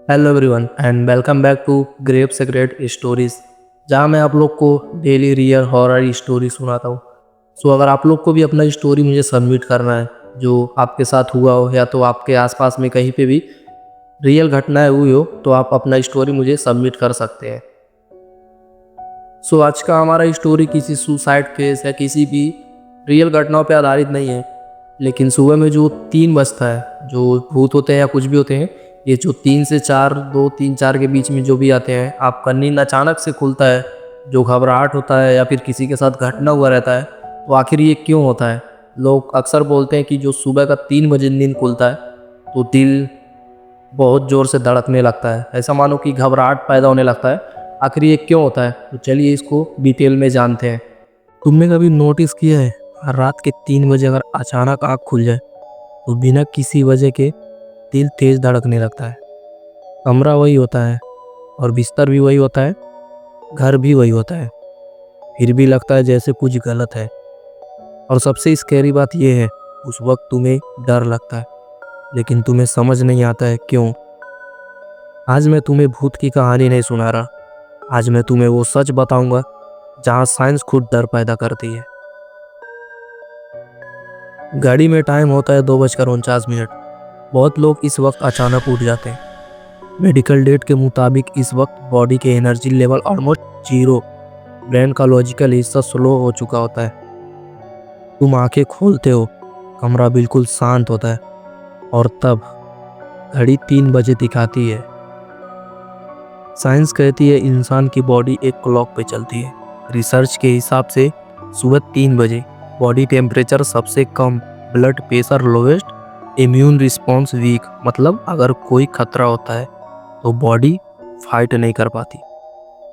Hello everyone and welcome back to grape secret stories, जहाँ मैं आप लोग को डेली रियल हॉरर स्टोरी सुनाता हूँ। सो अगर आप लोग को भी अपना स्टोरी मुझे सबमिट करना है जो आपके साथ हुआ हो या तो आपके आसपास में कहीं पे भी रियल घटनाएं हुई हो, तो आप अपना स्टोरी मुझे सबमिट कर सकते हैं। सो आज का हमारा स्टोरी किसी सुसाइड केस या किसी भी रियल घटनाओं पे आधारित नहीं है, लेकिन सुबह में जो 3 बजता है, जो भूत होते हैं या कुछ भी होते हैं, ये जो 3 से 4, 2, 3, 4 के बीच में जो भी आते हैं, आपका नींद अचानक से खुलता है, जो घबराहट होता है या फिर किसी के साथ घटना हुआ रहता है, तो आखिर ये क्यों होता है। लोग अक्सर बोलते हैं कि जो सुबह का 3 बजे नींद खुलता है तो दिल बहुत ज़ोर से धड़कने लगता है, ऐसा मानो कि घबराहट पैदा होने लगता है। आखिर ये क्यों होता है, तो चलिए इसको डिटेल में जानते हैं। तुमने कभी नोटिस किया है, रात के 3 बजे अगर अचानक आँख खुल जाए तो बिना किसी वजह के दिल तेज धड़कने लगता है। कमरा वही होता है और बिस्तर भी वही होता है, घर भी वही होता है, फिर भी लगता है जैसे कुछ गलत है। और सबसे स्कैरी बात यह है, उस वक्त तुम्हें डर लगता है, लेकिन तुम्हें समझ नहीं आता है क्यों। आज मैं तुम्हें भूत की कहानी नहीं सुना रहा, आज मैं तुम्हें वो सच बताऊंगा जहाँ साइंस खुद डर पैदा करती है। गाड़ी में टाइम होता है 2:49। बहुत लोग इस वक्त अचानक उठ जाते हैं। मेडिकल डेट के मुताबिक इस वक्त बॉडी के energy level almost zero, brain का लॉजिकल हिस्सा स्लो हो चुका होता है। तुम आंखें खोलते हो, कमरा बिल्कुल शांत होता है, और तब घड़ी 3 बजे दिखाती है। साइंस कहती है इंसान की बॉडी एक क्लॉक पे चलती है। रिसर्च के हिसाब से सुबह 3 बजे बॉडी टेम्परेचर सबसे कम, blood pressure lowest, immune response weak, मतलब अगर कोई खतरा होता है तो बॉडी फाइट नहीं कर पाती।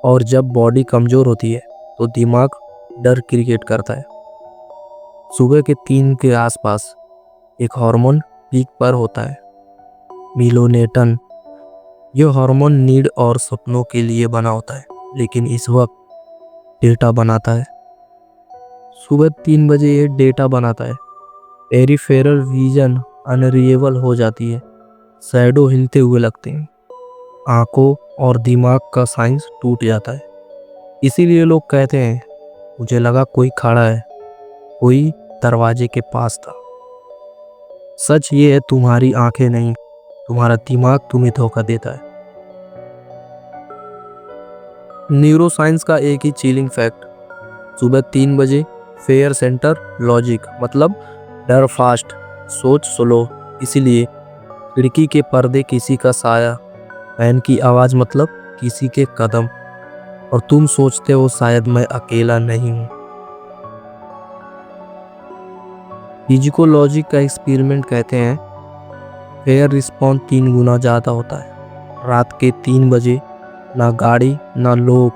और जब बॉडी कमज़ोर होती है तो दिमाग डर क्रिएट करता है। सुबह के 3 के आसपास एक हार्मोन पीक पर होता है, मेलाटोनिन। यह हार्मोन नींद और सपनों के लिए बना होता है, लेकिन इस वक्त डेटा बनाता है। सुबह 3 बजे ये डेटा बनाता है, पेरिफेरल विजन अनरिएबल हो जाती है, शैडो हिलते हुए लगते हैं, आंखों और दिमाग का साइंस टूट जाता है। इसीलिए लोग कहते हैं मुझे लगा कोई खड़ा है, कोई दरवाजे के पास था। सच ये है, तुम्हारी आंखें नहीं, तुम्हारा दिमाग तुम्हें धोखा देता है। न्यूरोसाइंस का एक ही चिलिंग फैक्ट, सुबह 3 बजे फेयर सेंटर लॉजिक, मतलब डर फास्ट, सोच स्लो। इसीलिए खिड़की के पर्दे किसी का साया, फैन की आवाज़ मतलब किसी के कदम, और तुम सोचते हो शायद मैं अकेला नहीं हूँ। फिजिकोलॉजी का एक्सपेरिमेंट कहते हैं फेयर रिस्पॉन्स 3 गुना ज़्यादा होता है। रात के 3 बजे ना गाड़ी, ना लोग,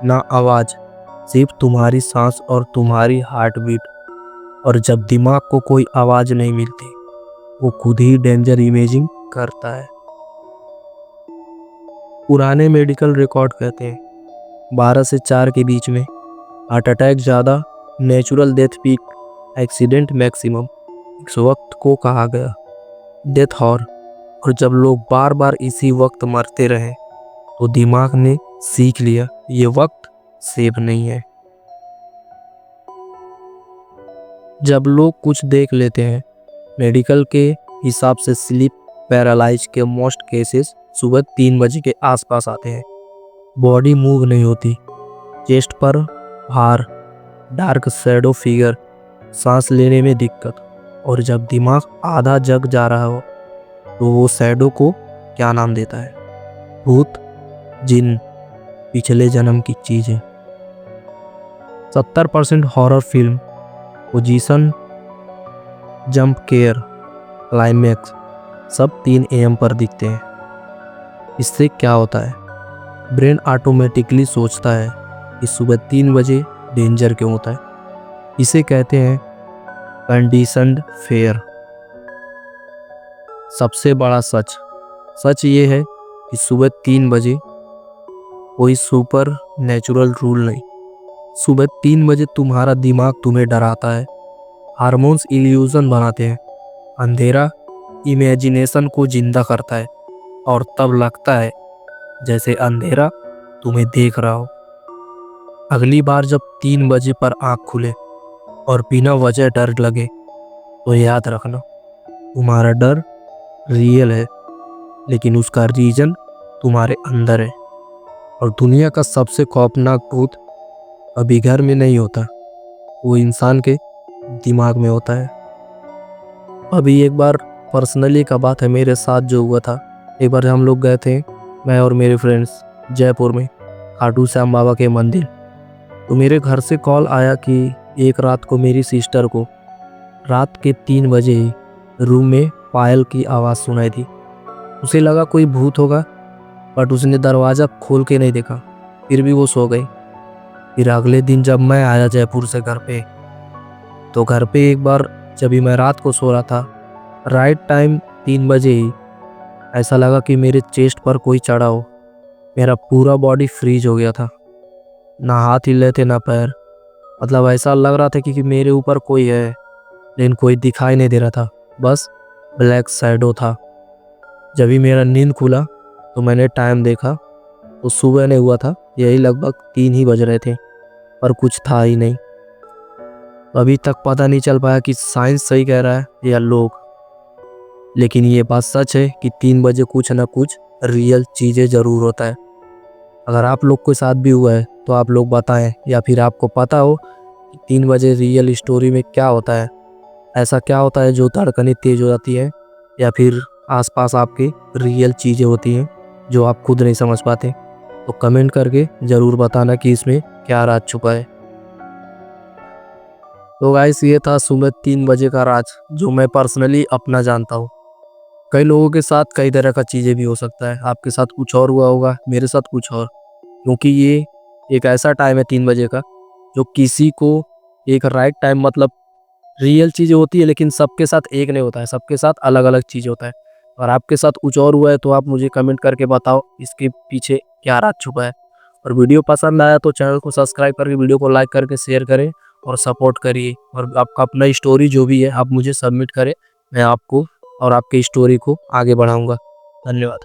ना आवाज़, सिर्फ तुम्हारी सांस और तुम्हारी हार्ट बीट। और जब दिमाग को कोई आवाज़ नहीं मिलती, वो खुद ही डेंजर इमेजिंग करता है। पुराने मेडिकल रिकॉर्ड कहते हैं 12 से 4 के बीच में हार्ट अटैक ज़्यादा, natural death peak, accident maximum. इस वक्त को कहा गया डेथ हॉर। और जब लोग बार बार इसी वक्त मरते रहे तो दिमाग ने सीख लिया ये वक्त सेफ नहीं है। जब लोग कुछ देख लेते हैं, मेडिकल के हिसाब से स्लीप पैरालाइज के मोस्ट केसेस सुबह 3 बजे के आसपास आते हैं। बॉडी मूव नहीं होती, चेस्ट पर भार, डार्क शैडो फिगर, सांस लेने में दिक्कत। और जब दिमाग आधा जग जा रहा हो तो वो शैडो को क्या नाम देता है, भूत, जिन, पिछले जन्म की चीज़ें। 70% horror film, position, jump care, climax सब 3 AM पर दिखते हैं। इससे क्या होता है, ब्रेन ऑटोमेटिकली सोचता है कि सुबह 3 बजे डेंजर क्यों होता है। इसे कहते हैं कंडीशनड फेयर। सबसे बड़ा सच ये है कि सुबह 3 बजे कोई सुपर नेचुरल रूल नहीं। सुबह 3 बजे तुम्हारा दिमाग तुम्हें डराता है, हार्मोन्स इल्यूजन बनाते हैं, अंधेरा इमेजिनेशन को जिंदा करता है, और तब लगता है जैसे अंधेरा तुम्हें देख रहा हो। अगली बार जब 3 बजे पर आँख खुले और बिना वजह डर लगे तो याद रखना, तुम्हारा डर रियल है, लेकिन उसका रीजन तुम्हारे अंदर है। और दुनिया का सबसे खौफनाक भूत अभी घर में नहीं होता, वो इंसान के दिमाग में होता है। अभी एक बार पर्सनली का बात है मेरे साथ जो हुआ था। एक बार हम लोग गए थे, मैं और मेरे फ्रेंड्स, जयपुर में खाटू श्याम बाबा के मंदिर। तो मेरे घर से कॉल आया कि एक रात को मेरी सिस्टर को रात के 3 बजे ही रूम में पायल की आवाज़ सुनाई दी। उसे लगा कोई भूत होगा, बट उसने दरवाज़ा खोल के नहीं देखा, फिर भी वो सो गई। फिर अगले दिन जब मैं आया जयपुर से घर पे, तो घर पे एक बार जब भी मैं रात को सो रहा था, राइट टाइम 3 बजे ही ऐसा लगा कि मेरे चेस्ट पर कोई चढ़ा हो। मेरा पूरा बॉडी फ्रीज हो गया था, ना हाथ हिल रहे थे ना पैर। मतलब ऐसा लग रहा था कि मेरे ऊपर कोई है, लेकिन कोई दिखाई नहीं दे रहा था, बस ब्लैक शैडो था। जब भी मेरा नींद खुला तो मैंने टाइम देखा तो सुबह नहीं हुआ था, यही लगभग 3 ही बज रहे थे, पर कुछ था ही नहीं। अभी तक पता नहीं चल पाया कि साइंस सही कह रहा है या लोग, लेकिन ये बात सच है कि 3 बजे कुछ ना कुछ रियल चीज़ें ज़रूर होता है। अगर आप लोग के साथ भी हुआ है तो आप लोग बताएं, या फिर आपको पता हो कि 3 बजे रियल स्टोरी में क्या होता है। ऐसा क्या होता है जो धड़कनें तेज हो जाती है, या फिर आसपास आपके रियल चीज़ें होती हैं जो आप खुद नहीं समझ पाते। तो कमेंट करके ज़रूर बताना कि इसमें क्या राज छुपा है। तो गाइस, ये था सुबह 3 बजे का राज जो मैं पर्सनली अपना जानता हूँ। कई लोगों के साथ कई तरह का चीज़ें भी हो सकता है, आपके साथ कुछ और हुआ होगा, मेरे साथ कुछ और। क्योंकि ये एक ऐसा टाइम है 3 बजे का जो किसी को एक राइट टाइम, मतलब रियल चीज़ें होती है लेकिन सबके साथ एक नहीं होता है, सबके साथ अलग अलग चीज़ होता है। और आपके साथ कुछ और हुआ है तो आप मुझे कमेंट करके बताओ इसके पीछे क्या राज छुपा है। और वीडियो पसंद आया तो चैनल को सब्सक्राइब करके वीडियो को लाइक करके शेयर करें और सपोर्ट करिए। और आपका अपना स्टोरी जो भी है आप मुझे सबमिट करें, मैं आपको और आपकी स्टोरी को आगे बढ़ाऊंगा। धन्यवाद।